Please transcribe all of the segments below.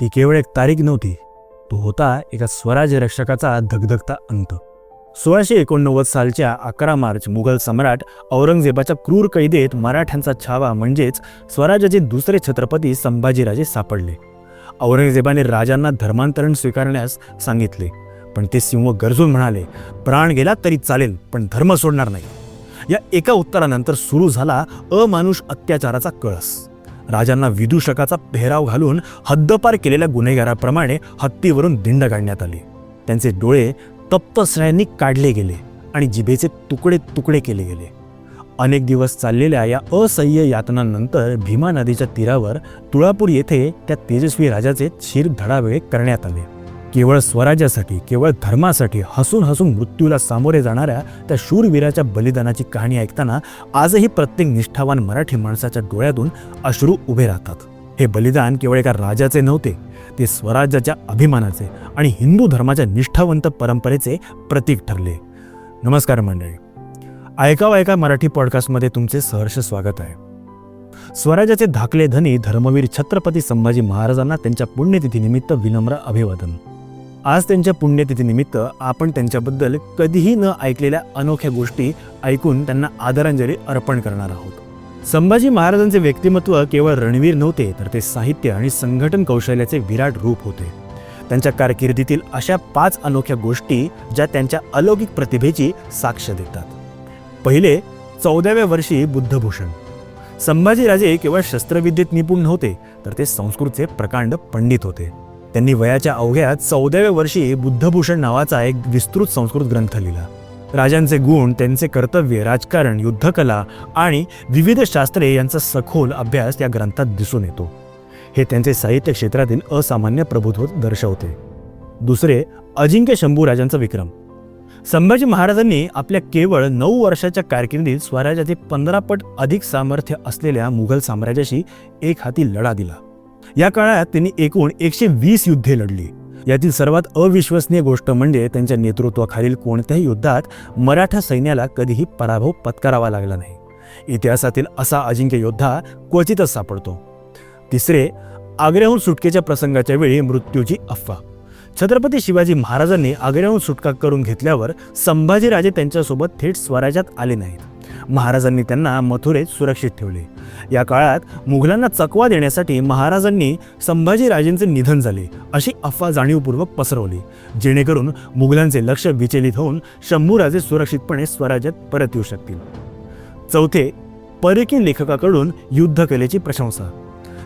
ती केवळ एक तारीख नव्हती, तो होता एका स्वराज्य रक्षकाचा धगधगता अंत. 1689 सालच्या 11 मार्च मुघल सम्राट औरंगजेबाच्या क्रूर कैदेत मराठ्यांचा छावा म्हणजेच स्वराज्याचे दुसरे छत्रपती संभाजीराजे सापडले. औरंगजेबाने राजांना धर्मांतरण स्वीकारण्यास सांगितले, पण ते सिंह गरजून म्हणाले, प्राण गेला तरी चालेल, पण धर्म सोडणार नाही. या एका उत्तरानंतर सुरू झाला अमानुष अत्याचाराचा कळस. राजांना विदूषकाचा पेहराव घालून हद्दपार केलेल्या गुन्हेगाराप्रमाणे हत्तीवरून दिंड काढण्यात आली. त्यांचे डोळे तप्त स्नायूंनी काढले गेले आणि जिभेचे तुकडे तुकडे केले गेले. अनेक दिवस चाललेल्या या असह्य यातनांनंतर भीमा नदीच्या तीरावर तुळापूर येथे त्या तेजस्वी राजाचे शिर धडावेळे करण्यात आले. केवळ स्वराज्यासाठी, केवळ धर्मासाठी हसून हसून मृत्यूला सामोरे जाणाऱ्या त्या शूरवीराच्या बलिदानाची कहाणी ऐकताना आजही प्रत्येक निष्ठावान मराठी माणसाच्या डोळ्यातून अश्रू उभे राहतात. हे बलिदान केवळ एका राजाचे नव्हते, ते स्वराज्याच्या अभिमानाचे आणि हिंदू धर्माच्या निष्ठावंत परंपरेचे प्रतीक ठरले. नमस्कार मंडळी, ऐका मराठी पॉडकास्टमध्ये तुमचे सहर्ष स्वागत आहे. स्वराज्याचे धाकले धनी धर्मवीर छत्रपती संभाजी महाराजांना त्यांच्या पुण्यतिथीनिमित्त विनम्र अभिवादन. आज त्यांच्या पुण्यतिथीनिमित्त आपण त्यांच्याबद्दल कधीही न ऐकलेल्या अनोख्या गोष्टी ऐकून त्यांना आदरांजली अर्पण करणार आहोत. संभाजी महाराजांचे व्यक्तिमत्व केवळ रणवीर नव्हते, तर ते साहित्य आणि संघटन कौशल्याचे विराट रूप होते. त्यांच्या कारकिर्दीतील अशा 5 अनोख्या गोष्टी ज्या त्यांच्या अलौकिक प्रतिभेची साक्ष देतात. पहिले, 14व्या वर्षी बुद्धभूषण. संभाजीराजे केवळ शस्त्रविद्येत निपुण नव्हते, तर ते संस्कृतचे प्रकांड पंडित होते. त्यांनी वयाच्या अवघ्या 14व्या वर्षी बुद्धभूषण नावाचा एक विस्तृत संस्कृत ग्रंथ लिहिला. राजांचे गुण, त्यांचे कर्तव्य, राजकारण, युद्धकला आणि विविध शास्त्रे यांचा सखोल अभ्यास या ग्रंथात दिसून येतो. हे त्यांचे साहित्य क्षेत्रातील असामान्य प्रभुत्व दर्शवते. दुसरे, अजिंक्य शंभूराजांचा विक्रम. संभाजी महाराजांनी आपल्या केवळ 9 वर्षाच्या कारकिर्दीत स्वराज्याचे 15 पट अधिक सामर्थ्य असलेल्या मुघल साम्राज्याशी एक हाती लढा दिला. या काळात त्यांनी एकूण 120 युद्धे लढली. यातील सर्वात अविश्वसनीय गोष्ट म्हणजे त्यांच्या नेतृत्वाखालील कोणत्याही युद्धात मराठा सैन्याला कधीही पराभव पत्करावा लागला नाही. इतिहासातील असा अजिंक्य योद्धा क्वचितच सापडतो. तिसरे, आग्र्याहून सुटकेच्या प्रसंगाच्या वेळी मृत्यूची अफवा. छत्रपती शिवाजी महाराजांनी आग्र्याहून सुटका करून घेतल्यावर संभाजीराजे त्यांच्यासोबत थेट स्वराज्यात आले नाहीत. महाराजांनी त्यांना मथुरेत सुरक्षित ठेवले. या काळात मुघलांना चकवा देण्यासाठी महाराजांनी संभाजीराजेंचे निधन झाले अशी अफवा जाणीवपूर्वक पसरवली, जेणेकरून मुघलांचे लक्ष विचलित होऊन शंभूराजे सुरक्षितपणे स्वराज्यात परत येऊ शकतील. चौथे, परकीय लेखकाकडून युद्धकलेची प्रशंसा.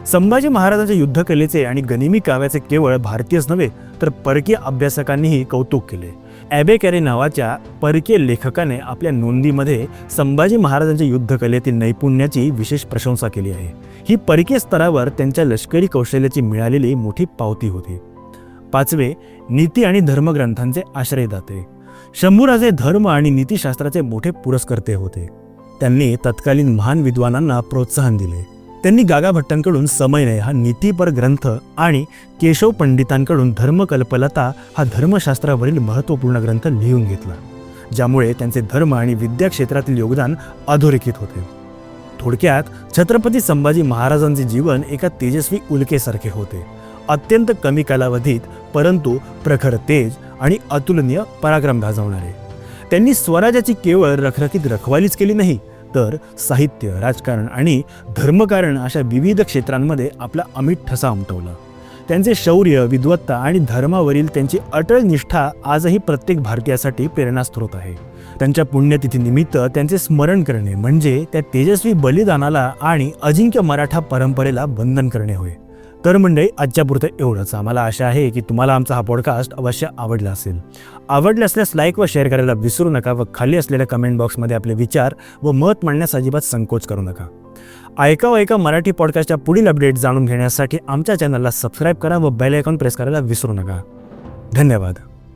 संभाजी महाराजांच्या युद्धकलेचे आणि गनिमी काव्याचे केवळ भारतीयच नव्हे, तर परकीय अभ्यासकांनीही कौतुक केले. ॲबेकॅरे नावाच्या परकीय लेखकाने आपल्या नोंदीमध्ये संभाजी महाराजांच्या युद्धकलेतील नैपुण्याची विशेष प्रशंसा केली आहे. ही परकीय स्तरावर त्यांच्या लष्करी कौशल्याची मिळालेली मोठी पावती होती. पाचवे, नीती आणि धर्मग्रंथांचे आश्रयदाते. शंभूराजे धर्म आणि नीतिशास्त्राचे मोठे पुरस्कर्ते होते. त्यांनी तत्कालीन महान विद्वानांना प्रोत्साहन दिले. त्यांनी गागा भट्टांकडून समयनय हा नीतीपर ग्रंथ आणि केशव पंडितांकडून धर्मकल्पलता हा धर्मशास्त्रावरील महत्त्वपूर्ण ग्रंथ लिहून घेतला, ज्यामुळे त्यांचे धर्म आणि विद्या क्षेत्रातील योगदान अधोरेखित होते. थोडक्यात छत्रपती संभाजी महाराजांचे जीवन एका तेजस्वी उल्केसारखे होते. अत्यंत कमी कालावधीत परंतु प्रखर तेज आणि अतुलनीय पराक्रम गाजवणारे. त्यांनी स्वराज्याची केवळ रखरखीत रखवालीच केली नाही, तर साहित्य, राजकारण आणि धर्मकारण अशा विविध क्षेत्रांमध्ये आपला अमिट ठसा उमटवला. त्यांचे शौर्य, विद्वत्ता आणि धर्मावरील त्यांची अटळ निष्ठा आजही प्रत्येक भारतीयासाठी प्रेरणास्रोत आहे. त्यांच्या पुण्यतिथीनिमित्त त्यांचे स्मरण करणे म्हणजे त्या तेजस्वी बलिदानाला आणि अजिंक्य मराठा परंपरेला वंदन करणे होय. तर मंडळी, आजच्यापुरतं एवढंच. आम्हाला आशा आहे की तुम्हाला आमचा हा पॉडकास्ट अवश्य आवडला असेल. आवडले असल्यास लाईक व शेअर करायला विसरू नका व खाली असलेल्या कमेंट बॉक्समध्ये आपले विचार व मत मांडण्यास अजिबात संकोच करू नका. ऐका मराठी पॉडकास्टच्या पुढील अपडेट जाणून घेण्यासाठी आमच्या चॅनलला सबस्क्राईब करा व बेल आयकॉन प्रेस करायला विसरू नका. धन्यवाद.